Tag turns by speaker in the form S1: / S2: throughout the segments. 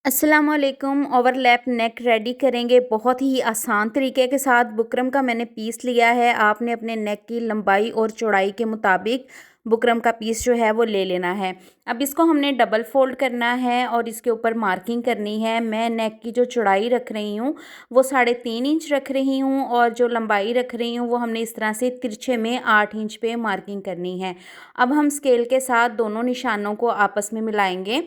S1: अस्सलामुअलैकुम। ओवरलैप नेक रेडी करेंगे बहुत ही आसान तरीके के साथ। बुकरम का मैंने पीस लिया है। आपने अपने नेक की लंबाई और चौड़ाई के मुताबिक बुकरम का पीस जो है वो ले लेना है। अब इसको हमने डबल फोल्ड करना है और इसके ऊपर मार्किंग करनी है। मैं नेक की जो चौड़ाई रख रही हूँ वो 3.5 इंच रख रही हूँ और जो लंबाई रख रही हूँ वो हमने इस तरह से तिरछे में 8 इंच पे मार्किंग करनी है। अब हम स्केल के साथ दोनों निशानों को आपस में मिलाएंगे।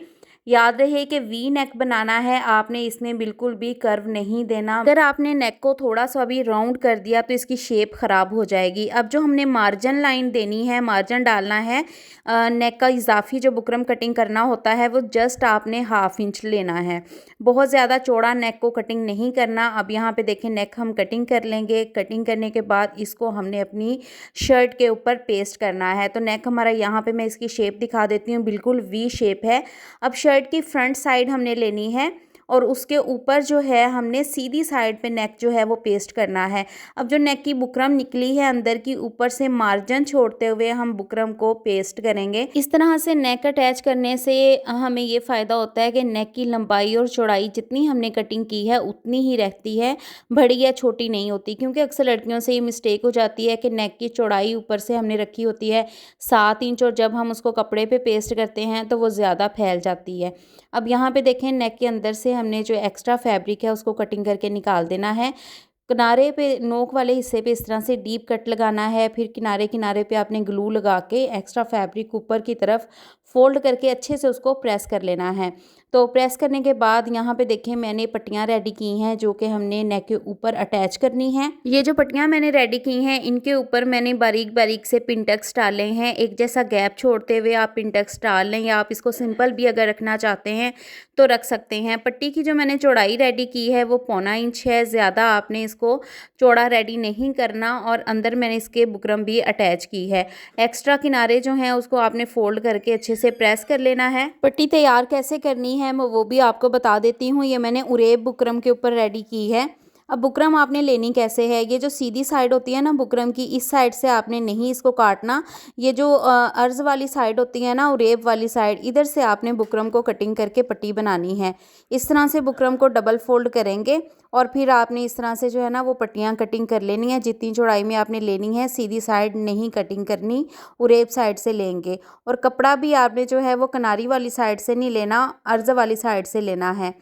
S1: याद रहे कि वी नेक बनाना है, आपने इसमें बिल्कुल भी कर्व नहीं देना। अगर आपने नेक को थोड़ा सा भी राउंड कर दिया तो इसकी शेप ख़राब हो जाएगी। अब जो हमने मार्जिन लाइन देनी है, मार्जिन डालना है, नेक का इजाफी जो बुकरम कटिंग करना होता है वो जस्ट आपने 1/2 इंच लेना है। बहुत ज़्यादा चौड़ा नेक को कटिंग नहीं करना। अब यहाँ पे देखें नेक हम कटिंग कर लेंगे। कटिंग करने के बाद इसको हमने अपनी शर्ट के ऊपर पेस्ट करना है। तो नेक हमारा यहाँ पे मैं इसकी शेप दिखा देती हूँ, बिल्कुल वी शेप है। अब शर्ट की फ्रंट साइड हमने लेनी है और उसके ऊपर जो है हमने सीधी साइड पे नेक जो है वो पेस्ट करना है। अब जो नेक की बुकरम निकली है अंदर की, ऊपर से मार्जिन छोड़ते हुए हम बुकरम को पेस्ट करेंगे। इस तरह से नेक अटैच करने से हमें ये फ़ायदा होता है कि नेक की लंबाई और चौड़ाई जितनी हमने कटिंग की है उतनी ही रहती है, बड़ी या छोटी नहीं होती। क्योंकि अक्सर लड़कियों से ये मिस्टेक हो जाती है कि नेक की चौड़ाई ऊपर से हमने रखी होती है 7 इंच और जब हम उसको कपड़े पे पेस्ट करते हैं तो वो ज़्यादा फैल जाती है। अब यहाँ पे देखें नेक के अंदर से हमने जो एक्स्ट्रा फैब्रिक है उसको कटिंग करके निकाल देना है। किनारे पे नोक वाले हिस्से पे इस तरह से डीप कट लगाना है। फिर किनारे किनारे पे आपने ग्लू लगा के एक्स्ट्रा फैब्रिक ऊपर की तरफ फोल्ड करके अच्छे से उसको प्रेस कर लेना है। तो प्रेस करने के बाद यहाँ पे देखें मैंने पट्टियाँ रेडी की हैं जो कि हमने नेक के ऊपर अटैच करनी है। ये जो पट्टियाँ मैंने रेडी की हैं इनके ऊपर मैंने बारीक बारीक से पिनटक्स डाले हैं। एक जैसा गैप छोड़ते हुए आप पिनटक्स डाल लें या आप इसको सिंपल भी अगर रखना चाहते हैं तो रख सकते हैं। पट्टी की जो मैंने चौड़ाई रेडी की है वो 1/4 इंच है। ज़्यादा आपने इसको चौड़ा रेडी नहीं करना और अंदर मैंने इसके बुकरम भी अटैच की है। एक्स्ट्रा किनारे जो हैं उसको आपने फोल्ड करके अच्छे से प्रेस कर लेना है। पट्टी तैयार कैसे करनी है मैं वो भी आपको बता देती हूँ। ये मैंने उरेब बुकरम के ऊपर रेडी की है। अब बुकरम आपने लेनी कैसे है, ये जो सीधी साइड होती है ना बुकरम की, इस साइड से आपने नहीं इसको काटना। ये जो अर्ज वाली साइड होती है ना, उरेब वाली साइड, इधर से आपने बुकरम को कटिंग करके पट्टी बनानी है। इस तरह से बुकरम को डबल फोल्ड करेंगे और फिर आपने इस तरह से जो है ना वो पट्टियाँ कटिंग कर लेनी है। जितनी चौड़ाई में आपने लेनी है, सीधी साइड नहीं कटिंग करनी, उरेब साइड से लेंगे। और कपड़ा भी आपने जो है वो किनारी वाली साइड से नहीं लेना, अर्ज वाली साइड से लेना है।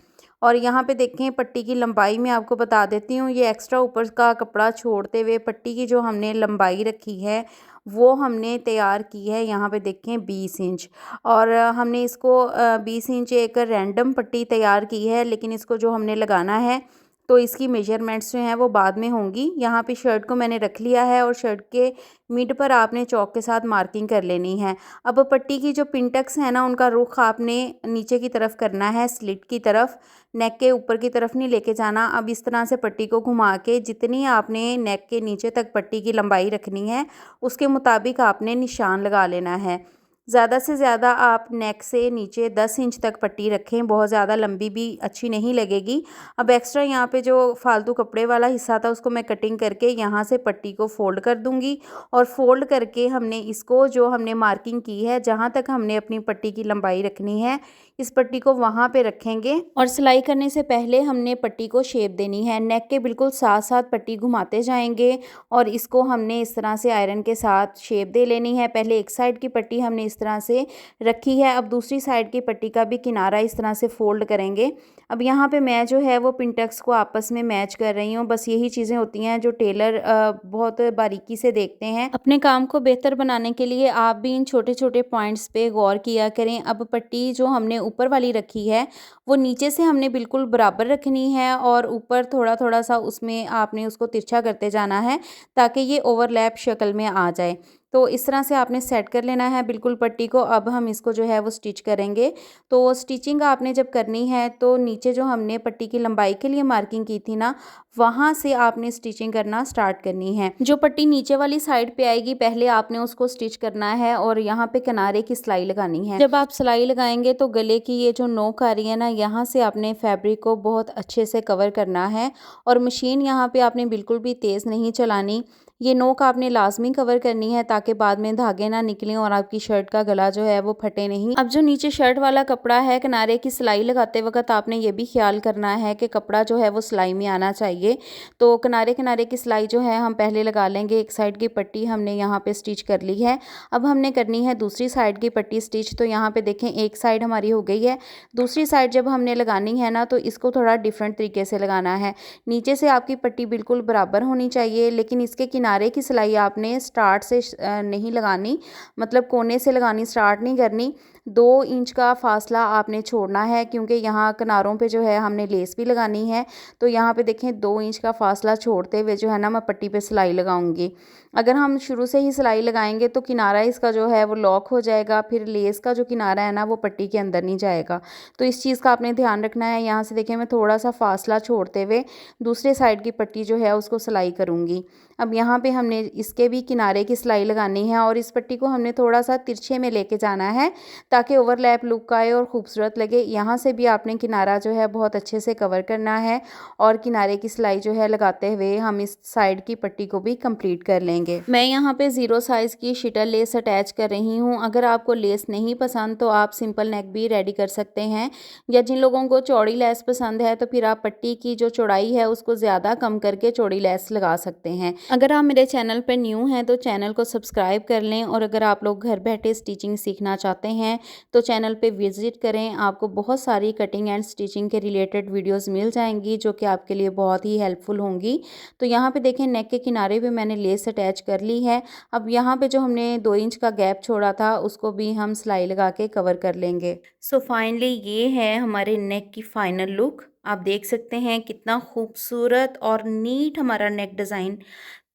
S1: और यहाँ पे देखें पट्टी की लंबाई मैं आपको बता देती हूँ। ये एक्स्ट्रा ऊपर का कपड़ा छोड़ते हुए पट्टी की जो हमने लंबाई रखी है वो हमने तैयार की है। यहाँ पे देखें 20 इंच और हमने इसको 20 इंच एक रैंडम पट्टी तैयार की है, लेकिन इसको जो हमने लगाना है तो इसकी मेजरमेंट्स जो हैं वो बाद में होंगी। यहाँ पे शर्ट को मैंने रख लिया है और शर्ट के मिड पर आपने चौक के साथ मार्किंग कर लेनी है। अब पट्टी की जो पिनटक्स है ना उनका रुख आपने नीचे की तरफ करना है, स्लिट की तरफ, नेक के ऊपर की तरफ नहीं लेके जाना। अब इस तरह से पट्टी को घुमा के जितनी आपने नेक के नीचे तक पट्टी की लंबाई रखनी है उसके मुताबिक आपने निशान लगा लेना है। ज़्यादा से ज़्यादा आप नेक से नीचे 10 इंच तक पट्टी रखें, बहुत ज़्यादा लंबी भी अच्छी नहीं लगेगी। अब एक्स्ट्रा यहाँ पे जो फालतू कपड़े वाला हिस्सा था उसको मैं कटिंग करके यहाँ से पट्टी को फोल्ड कर दूँगी और फोल्ड करके हमने इसको जो हमने मार्किंग की है जहाँ तक हमने अपनी पट्टी की लंबाई रखनी है इस पट्टी को वहाँ पे रखेंगे। और सिलाई करने से पहले हमने पट्टी को शेप देनी है। नेक के बिल्कुल साथ साथ पट्टी घुमाते जाएंगे और इसको हमने इस तरह से आयरन के साथ शेप दे लेनी है। पहले एक साइड की पट्टी हमने इस तरह से रखी है, अब दूसरी साइड की पट्टी का भी किनारा इस तरह से फोल्ड करेंगे। अब यहाँ पे मैं जो है वो पिनटक्स को आपस में मैच कर रही हूँ। बस यही चीज़ें होती हैं जो टेलर बहुत बारीकी से देखते हैं। अपने काम को बेहतर बनाने के लिए आप भी इन छोटे छोटे पॉइंट्स पे गौर किया करें। अब पट्टी जो हमने ऊपर वाली रखी है वो नीचे से हमने बिल्कुल बराबर रखनी है और ऊपर थोड़ा थोड़ा सा उसमें आपने उसको तिरछा करते जाना है ताकि ये ओवरलैप शक्ल में आ जाए। तो इस तरह से आपने सेट कर लेना है बिल्कुल पट्टी को। अब हम इसको जो है वो स्टिच करेंगे। तो स्टिचिंग आपने जब करनी है तो नीचे जो हमने पट्टी की लंबाई के लिए मार्किंग की थी ना, वहाँ से आपने स्टिचिंग करना स्टार्ट करनी है। जो पट्टी नीचे वाली साइड पे आएगी पहले आपने उसको स्टिच करना है और यहाँ पे किनारे की सिलाई लगानी है। जब आप सिलाई लगाएंगे तो गले की ये जो नोक आ रही है ना, यहाँ से आपने फैब्रिक को बहुत अच्छे से कवर करना है और मशीन यहाँ पे आपने बिल्कुल भी तेज़ नहीं चलानी। ये नोक आपने लाजमी कवर करनी है ताकि बाद में धागे ना निकलें और आपकी शर्ट का गला जो है वो फटे नहीं। अब जो नीचे शर्ट वाला कपड़ा है, किनारे की सिलाई लगाते वक्त आपने ये भी ख्याल करना है कि कपड़ा जो है वो सिलाई में आना चाहिए। तो किनारे किनारे की सिलाई जो है हम पहले लगा लेंगे। एक साइड की पट्टी हमने यहाँ पे स्टिच कर ली है। अब हमने करनी है दूसरी साइड की पट्टी स्टिच। तो यहाँ पे देखें एक साइड हमारी हो गई है। दूसरी साइड जब हमने लगानी है ना, तो इसको थोड़ा डिफरेंट तरीके से लगाना है। नीचे से आपकी पट्टी बिल्कुल बराबर होनी चाहिए, लेकिन इसके किनारे की सिलाई आपने स्टार्ट से नहीं लगानी, मतलब कोने से लगानी, स्टार्ट नहीं करनी। 2 इंच का फासला आपने छोड़ना है, क्योंकि यहाँ किनारों पे जो है हमने लेस भी लगानी है। तो यहाँ पे देखें 2 इंच का फासला छोड़ते हुए जो है ना मैं पट्टी पे सिलाई लगाऊंगी। अगर हम शुरू से ही सिलाई लगाएंगे तो किनारा इसका जो है वो लॉक हो जाएगा, फिर लेस का जो किनारा है ना वो पट्टी के अंदर नहीं जाएगा। तो इस चीज़ का आपने ध्यान रखना है। यहाँ से देखें मैं थोड़ा सा फासला छोड़ते हुए दूसरे साइड की पट्टी जो है उसको सिलाई करूँगी। अब यहाँ पे हमने इसके भी किनारे की सिलाई लगानी है और इस पट्टी को हमने थोड़ा सा तिरछे में लेके जाना है ताकि ओवरलैप लुक आए और खूबसूरत लगे। यहाँ से भी आपने किनारा जो है बहुत अच्छे से कवर करना है और किनारे की सिलाई जो है लगाते हुए हम इस साइड की पट्टी को भी कंप्लीट कर लेंगे। मैं यहाँ पे 0 साइज़ की शिटर लेस अटैच कर रही हूँ। अगर आपको लेस नहीं पसंद तो आप सिंपल नेक भी रेडी कर सकते हैं, या जिन लोगों को चौड़ी लेस पसंद है तो फिर आप पट्टी की जो चौड़ाई है उसको ज़्यादा कम करके चौड़ी लेस लगा सकते हैं। अगर आप मेरे चैनल पर न्यू हैं तो चैनल को सब्सक्राइब कर लें, और अगर आप लोग घर बैठे स्टिचिंग सीखना चाहते हैं तो चैनल पे विजिट करें। आपको बहुत सारी कटिंग एंड स्टिचिंग के रिलेटेड वीडियोस मिल जाएंगी जो कि आपके लिए बहुत ही हेल्पफुल होंगी। तो यहाँ पे देखें नेक के किनारे पे मैंने लेस अटैच कर ली है। अब यहाँ पे जो हमने 2 इंच का गैप छोड़ा था उसको भी हम सिलाई लगा के कवर कर लेंगे। सो फाइनली ये है हमारे नेक की फाइनल लुक। आप देख सकते हैं कितना खूबसूरत और नीट हमारा नेक डिज़ाइन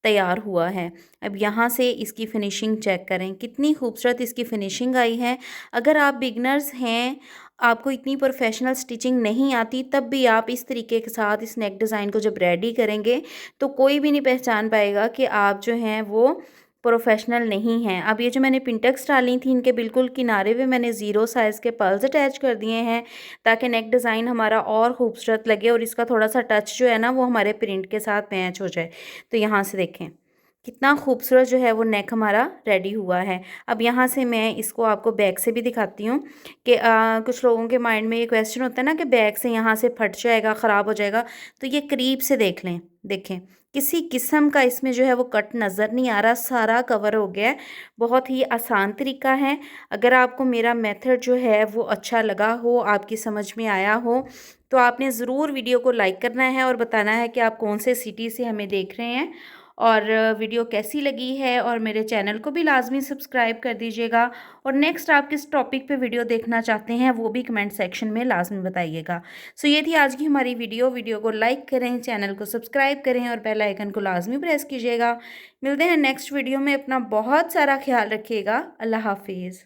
S1: तैयार हुआ है। अब यहाँ से इसकी फिनिशिंग चेक करें, कितनी खूबसूरत इसकी फिनिशिंग आई है। अगर आप बिगनर्स हैं, आपको इतनी प्रोफेशनल स्टिचिंग नहीं आती, तब भी आप इस तरीके के साथ इस नेक डिज़ाइन को जब रेडी करेंगे तो कोई भी नहीं पहचान पाएगा कि आप जो हैं वो प्रोफेशनल नहीं हैं। अब ये जो मैंने पिंटक्स डाली थी, इनके बिल्कुल किनारे पे मैंने 0 साइज़ के पर्ल्स अटैच कर दिए हैं ताकि नेक डिज़ाइन हमारा और खूबसूरत लगे और इसका थोड़ा सा टच जो है ना वो हमारे प्रिंट के साथ मैच हो जाए। तो यहाँ से देखें कितना खूबसूरत जो है वो नेक हमारा रेडी हुआ है। अब यहाँ से मैं इसको आपको बैक से भी दिखाती हूँ कि कुछ लोगों के माइंड में ये क्वेश्चन होता है ना कि बैक से यहाँ से फट जाएगा, ख़राब हो जाएगा। तो ये करीब से देख लें, देखें किसी किस्म का इसमें जो है वो कट नज़र नहीं आ रहा, सारा कवर हो गया है। बहुत ही आसान तरीका है। अगर आपको मेरा मेथड जो है वो अच्छा लगा हो, आपकी समझ में आया हो, तो आपने ज़रूर वीडियो को लाइक करना है और बताना है कि आप कौन से सिटी से हमें देख रहे हैं और वीडियो कैसी लगी है, और मेरे चैनल को भी लाजमी सब्सक्राइब कर दीजिएगा। और नेक्स्ट आप किस टॉपिक पे वीडियो देखना चाहते हैं वो भी कमेंट सेक्शन में लाजमी बताइएगा। सो ये थी आज की हमारी वीडियो को लाइक करें, चैनल को सब्सक्राइब करें और बेल आइकन को लाजमी प्रेस कीजिएगा। मिलते हैं नेक्स्ट वीडियो में। अपना बहुत सारा ख्याल रखिएगा। अल्लाह हाफिज़।